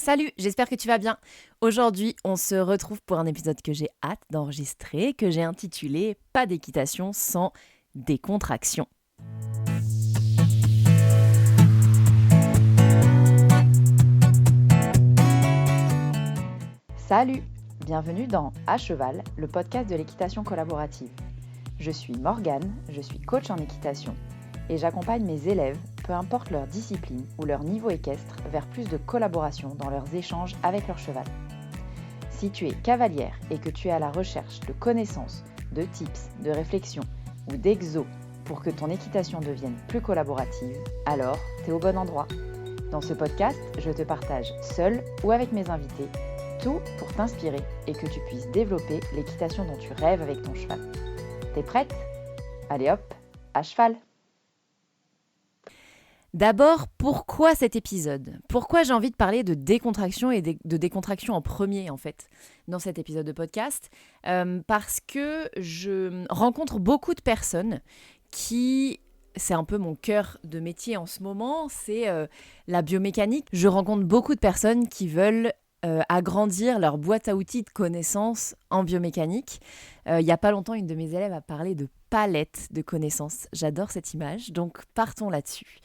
Salut, j'espère que tu vas bien. Aujourd'hui, on se retrouve pour un épisode que j'ai hâte d'enregistrer, que j'ai intitulé Pas d'équitation sans décontraction. Salut, bienvenue dans À Cheval, le podcast de l'équitation collaborative. Je suis Morgane, je suis coach en équitation et j'accompagne mes élèves, peu importe leur discipline ou leur niveau équestre, vers plus de collaboration dans leurs échanges avec leur cheval. Si tu es cavalière et que tu es à la recherche de connaissances, de tips, de réflexions ou d'exos pour que ton équitation devienne plus collaborative, alors tu es au bon endroit. Dans ce podcast, je te partage seule ou avec mes invités tout pour t'inspirer et que tu puisses développer l'équitation dont tu rêves avec ton cheval. T'es prête ? Allez hop, à cheval ! D'abord, pourquoi cet épisode ? Pourquoi j'ai envie de parler de décontraction et de décontraction en premier, en fait, dans cet épisode de podcast ? Parce que je rencontre beaucoup de personnes qui... C'est un peu mon cœur de métier en ce moment, c'est la biomécanique. Je rencontre beaucoup de personnes qui veulent agrandir leur boîte à outils de connaissances en biomécanique. Il n'y a pas longtemps, une de mes élèves a parlé de palette de connaissances. J'adore cette image, donc partons là-dessus.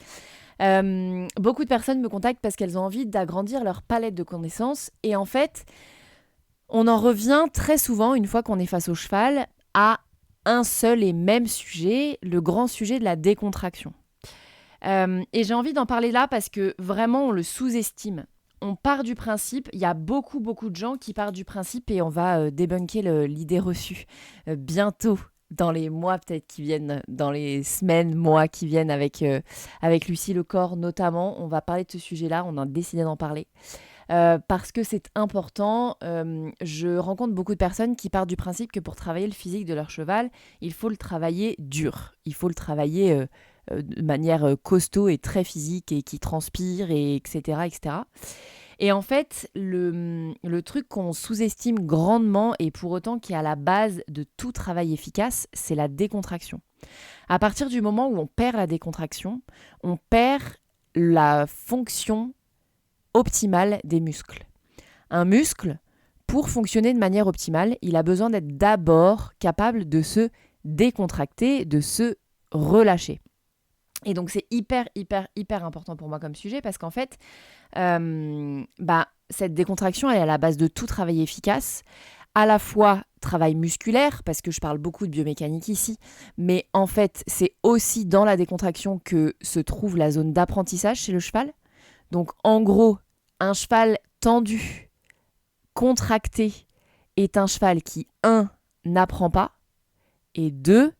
Beaucoup de personnes me contactent parce qu'elles ont envie d'agrandir leur palette de connaissances. Et en fait, on en revient très souvent, une fois qu'on est face au cheval, à un seul et même sujet, le grand sujet de la décontraction. Et j'ai envie d'en parler là parce que vraiment, on le sous-estime. On part du principe, il y a beaucoup de gens qui partent du principe et on va débunker l'idée reçue bientôt. Dans les mois peut-être qui viennent, dans les semaines, mois qui viennent avec Lucie Lecor notamment, on va parler de ce sujet-là, on a décidé d'en parler. Parce que c'est important, je rencontre beaucoup de personnes qui partent du principe que pour travailler le physique de leur cheval, il faut le travailler dur, il faut le travailler de manière costaud et très physique et qui transpire, et etc., etc. Et en fait, le truc qu'on sous-estime grandement et pour autant qui est à la base de tout travail efficace, c'est la décontraction. À partir du moment où on perd la décontraction, on perd la fonction optimale des muscles. Un muscle, pour fonctionner de manière optimale, il a besoin d'être d'abord capable de se décontracter, de se relâcher. Et donc c'est hyper important pour moi comme sujet parce qu'en fait, cette décontraction, elle est à la base de tout travail efficace, à la fois travail musculaire, parce que je parle beaucoup de biomécanique ici, mais en fait, c'est aussi dans la décontraction que se trouve la zone d'apprentissage chez le cheval. Donc en gros, un cheval tendu, contracté, est un cheval qui, 1, n'apprend pas, et 2,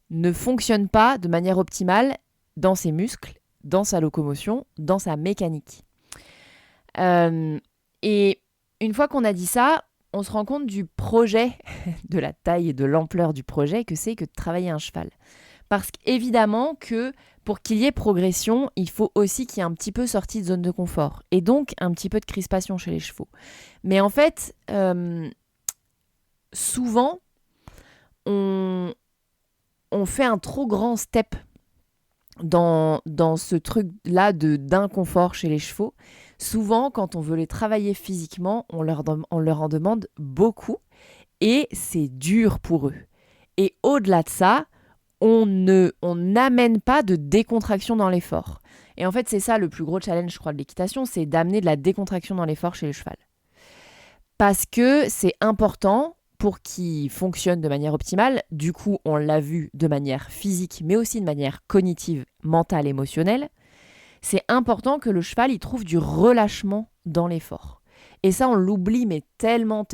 ne fonctionne pas de manière optimale dans ses muscles, dans sa locomotion, dans sa mécanique. Et une fois qu'on a dit ça, on se rend compte du projet, de la taille et de l'ampleur du projet que c'est que de travailler un cheval. Parce qu'évidemment que pour qu'il y ait progression, il faut aussi qu'il y ait un petit peu sorti de zone de confort. Et donc un petit peu de crispation chez les chevaux. Mais en fait, souvent, on fait un trop grand step dans ce truc-là d'inconfort chez les chevaux. Souvent, quand on veut les travailler physiquement, on leur en demande beaucoup et c'est dur pour eux. Et au-delà de ça, on n'amène pas de décontraction dans l'effort. Et en fait, c'est ça le plus gros challenge, je crois, de l'équitation, c'est d'amener de la décontraction dans l'effort chez le cheval. Parce que c'est important pour qu'il fonctionne de manière optimale. Du coup, on l'a vu de manière physique, mais aussi de manière cognitive, mentale, émotionnelle. C'est important que le cheval, il trouve du relâchement dans l'effort. Et ça, on l'oublie, mais tellement.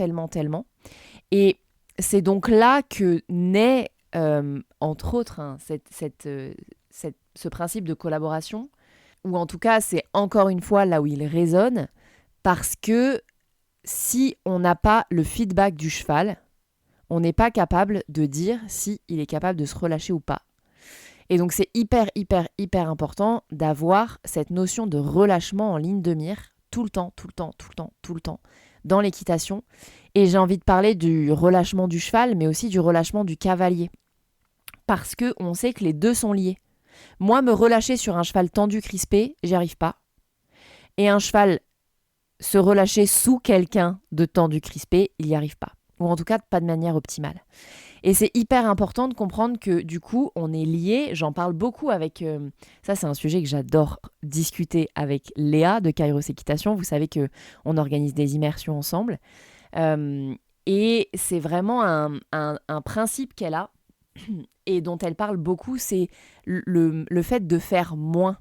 Et c'est donc là que naît, entre autres, ce principe de collaboration, ou en tout cas, c'est encore une fois là où il résonne, parce que si on n'a pas le feedback du cheval, on n'est pas capable de dire s'il est capable de se relâcher ou pas. Et donc c'est hyper important d'avoir cette notion de relâchement en ligne de mire tout le temps, dans l'équitation. Et j'ai envie de parler du relâchement du cheval, mais aussi du relâchement du cavalier. Parce qu'on sait que les deux sont liés. Moi, me relâcher sur un cheval tendu, crispé, j'y arrive pas. Et un cheval se relâcher sous quelqu'un de tendu crispé, il n'y arrive pas. Ou en tout cas, pas de manière optimale. Et c'est hyper important de comprendre que du coup, on est liés. J'en parle beaucoup avec... ça, c'est un sujet que j'adore discuter avec Léa de Kairos Équitation. Vous savez qu'on organise des immersions ensemble. Et c'est vraiment un principe qu'elle a et dont elle parle beaucoup, c'est le fait de faire moins.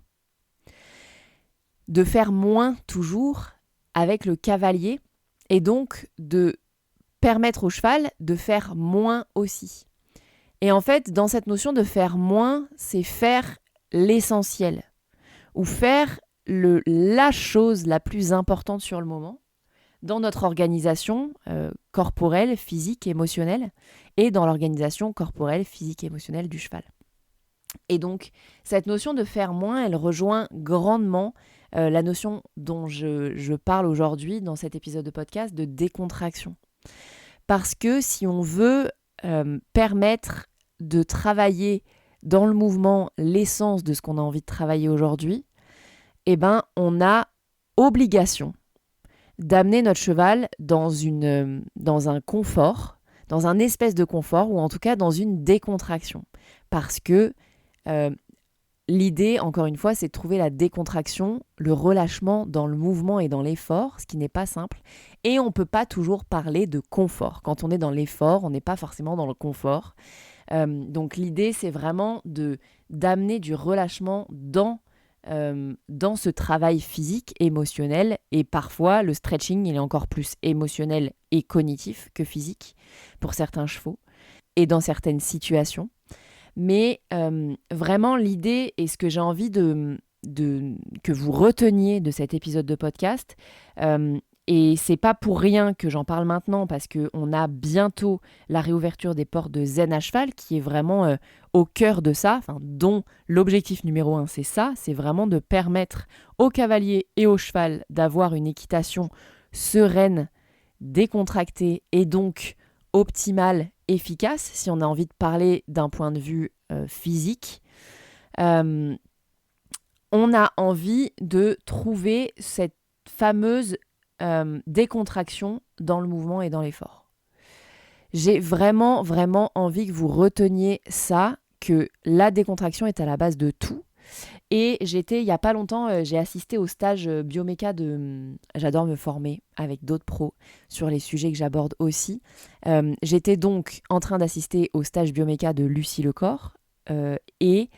De faire moins toujours avec le cavalier et donc de permettre au cheval de faire moins aussi. Et en fait, dans cette notion de faire moins, c'est faire l'essentiel ou faire la chose la plus importante sur le moment dans notre organisation corporelle, physique, émotionnelle et dans l'organisation corporelle, physique et émotionnelle du cheval. Et donc, cette notion de faire moins, elle rejoint grandement la notion dont je parle aujourd'hui dans cet épisode de podcast de décontraction. Parce que si on veut permettre de travailler dans le mouvement l'essence de ce qu'on a envie de travailler aujourd'hui, eh ben, on a obligation d'amener notre cheval dans un confort, dans un espèce de confort, ou en tout cas dans une décontraction. Parce que l'idée, encore une fois, c'est de trouver la décontraction, le relâchement dans le mouvement et dans l'effort, ce qui n'est pas simple. Et on ne peut pas toujours parler de confort. Quand on est dans l'effort, on n'est pas forcément dans le confort. Donc l'idée, c'est vraiment d'amener du relâchement dans ce travail physique, émotionnel. Et parfois, le stretching, il est encore plus émotionnel et cognitif que physique pour certains chevaux et dans certaines situations. Mais vraiment, l'idée et ce que j'ai envie que vous reteniez de cet épisode de podcast, et c'est pas pour rien que j'en parle maintenant, parce qu'on a bientôt la réouverture des portes de Zen à cheval, qui est vraiment au cœur de ça, dont l'objectif numéro 1, c'est ça, c'est vraiment de permettre au cavalier et au cheval d'avoir une équitation sereine, décontractée et donc optimale, efficace, si on a envie de parler d'un point de vue physique. On a envie de trouver cette fameuse décontraction dans le mouvement et dans l'effort. J'ai vraiment, vraiment envie que vous reteniez ça, que la décontraction est à la base de tout. Et il y a pas longtemps, j'ai assisté au stage bioméca j'adore me former avec d'autres pros sur les sujets que j'aborde aussi. J'étais donc en train d'assister au stage bioméca de Lucie Lecor et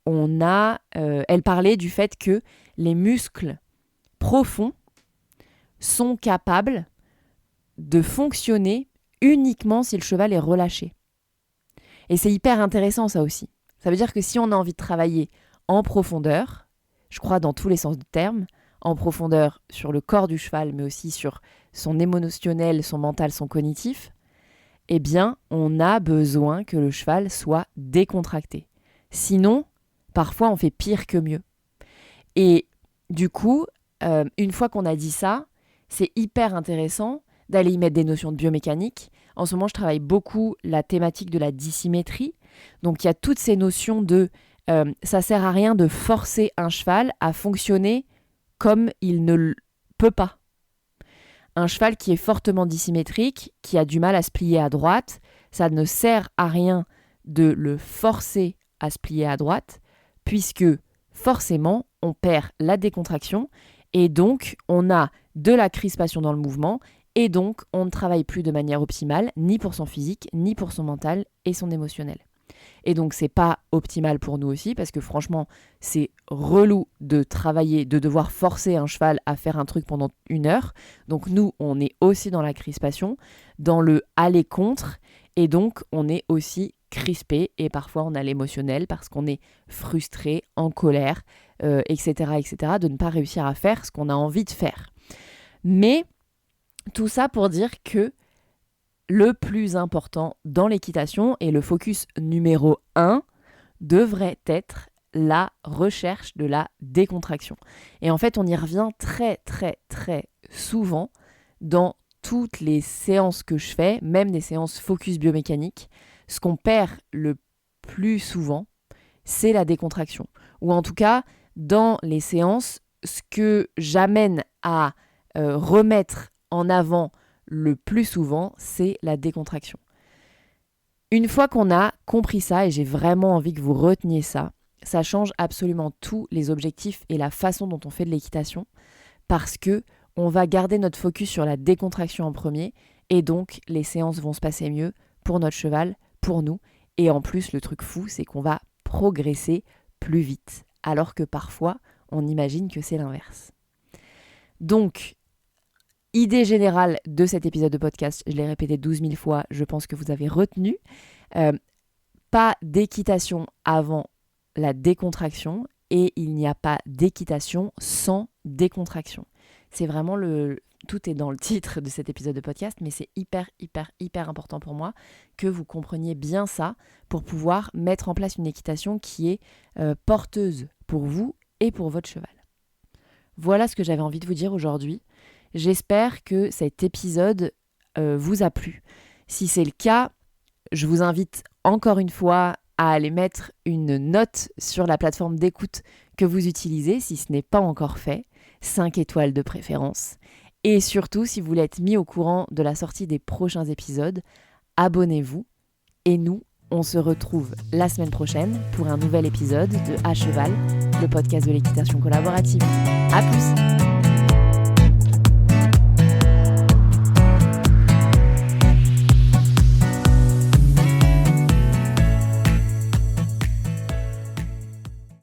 elle parlait du fait que les muscles profonds sont capables de fonctionner uniquement si le cheval est relâché. Et c'est hyper intéressant ça aussi. Ça veut dire que si on a envie de travailler en profondeur, je crois dans tous les sens du terme, en profondeur sur le corps du cheval, mais aussi sur son émotionnel, son mental, son cognitif, eh bien, on a besoin que le cheval soit décontracté. Sinon, parfois, on fait pire que mieux. Et du coup, une fois qu'on a dit ça, c'est hyper intéressant d'aller y mettre des notions de biomécanique. En ce moment, je travaille beaucoup la thématique de la dissymétrie. Donc, il y a toutes ces notions de ça sert à rien de forcer un cheval à fonctionner comme il ne peut pas. Un cheval qui est fortement dissymétrique, qui a du mal à se plier à droite, ça ne sert à rien de le forcer à se plier à droite, puisque forcément, on perd la décontraction et donc on a de la crispation dans le mouvement et donc on ne travaille plus de manière optimale, ni pour son physique, ni pour son mental et son émotionnel. Et donc, c'est pas optimal pour nous aussi, parce que franchement, c'est relou de travailler, de devoir forcer un cheval à faire un truc pendant 1 heure. Donc, nous, on est aussi dans la crispation, dans le aller contre, et donc, on est aussi crispé, et parfois, on a l'émotionnel, parce qu'on est frustré, en colère, etc., de ne pas réussir à faire ce qu'on a envie de faire. Mais, tout ça pour dire que le plus important dans l'équitation et le focus numéro 1 devrait être la recherche de la décontraction. Et en fait, on y revient très, très, très souvent dans toutes les séances que je fais, même des séances focus biomécanique. Ce qu'on perd le plus souvent, c'est la décontraction. Ou en tout cas, dans les séances, ce que j'amène à remettre en avant le plus souvent, c'est la décontraction. Une fois qu'on a compris ça, et j'ai vraiment envie que vous reteniez ça, ça change absolument tous les objectifs et la façon dont on fait de l'équitation, parce que on va garder notre focus sur la décontraction en premier, et donc les séances vont se passer mieux pour notre cheval, pour nous, et en plus le truc fou, c'est qu'on va progresser plus vite, alors que parfois on imagine que c'est l'inverse. Donc, idée générale de cet épisode de podcast, je l'ai répété 12 000 fois, je pense que vous avez retenu. Pas d'équitation avant la décontraction et il n'y a pas d'équitation sans décontraction. C'est vraiment tout est dans le titre de cet épisode de podcast, mais c'est hyper important pour moi que vous compreniez bien ça pour pouvoir mettre en place une équitation qui est porteuse pour vous et pour votre cheval. Voilà ce que j'avais envie de vous dire aujourd'hui. J'espère que cet épisode vous a plu. Si c'est le cas, je vous invite encore une fois à aller mettre une note sur la plateforme d'écoute que vous utilisez, si ce n'est pas encore fait, 5 étoiles de préférence. Et surtout, si vous voulez être mis au courant de la sortie des prochains épisodes, abonnez-vous. Et nous, on se retrouve la semaine prochaine pour un nouvel épisode de À Cheval, le podcast de l'équitation collaborative. À plus!